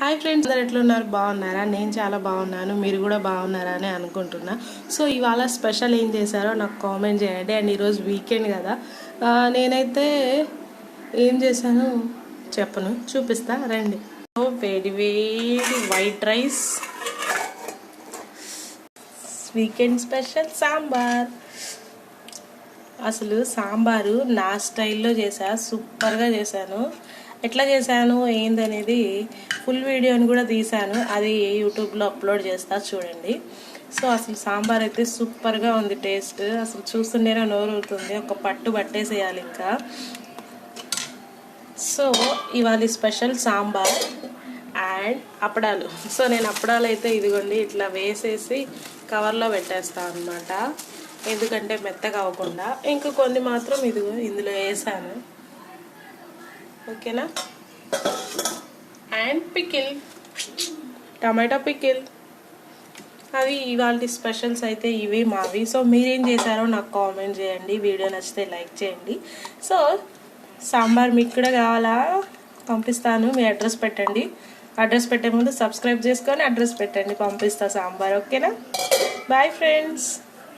Hi friends, అందరు ఎట్లున్నారు? బాగున్నారా? నేను చాలా బాగున్నాను. మీరు కూడా బాగున్నారా అని అనుకుంటున్నా. సో ఇవాళ స్పెషల్ ఏం చేశారో నాకు కామెంట్ చేయండి. అండ్ ఈరోజు వీకెండ్ కదా, నేనైతే ఏం చేశాను చెప్పను, చూపిస్తా రండి. సో వేడి వేడి white rice, weekend special sambar. అసలు సాంబారు నా స్టైల్లో చేశా, సూపర్గా చేశాను. ఎట్లా చేశాను ఏందనేది ఫుల్ వీడియోని కూడా తీశాను, అది యూట్యూబ్లో అప్లోడ్ చేస్తా చూడండి. సో అసలు సాంబార్ అయితే సూపర్గా ఉంది. టేస్ట్ అసలు చూస్తుంటేనే నోరు ఊరుతుంది, ఒక పట్టు పట్టేసేయాలి ఇంకా. సో ఇవాళ స్పెషల్ సాంబార్ అండ్ అప్పడాలు. సో నేను అప్పడాలు అయితే ఇదిగోండి ఇట్లా వేసేసి కవర్లో పెట్టేస్తాను అనమాట, ఎందుకంటే మెత్తగా అవ్వకుండా. ఇంకా కొన్ని మాత్రం ఇదిగో ఇందులో వేసాను, ఓకేనా. And pickle, tomato pickle. అవి ఇవాళ స్పెషల్స్ అయితే ఇవి మావి. సో మీరేం చేశారో నాకు కామెంట్ చేయండి, వీడియో నచ్చితే లైక్ చేయండి. సో సాంబార్ మీకు కూడా కావాలా? పంపిస్తాను, మీ అడ్రస్ పెట్టండి. అడ్రస్ పెట్టే ముందు సబ్స్క్రైబ్ చేసుకొని అడ్రస్ పెట్టండి, పంపిస్తా సాంబార్, ఓకేనా. Bye friends.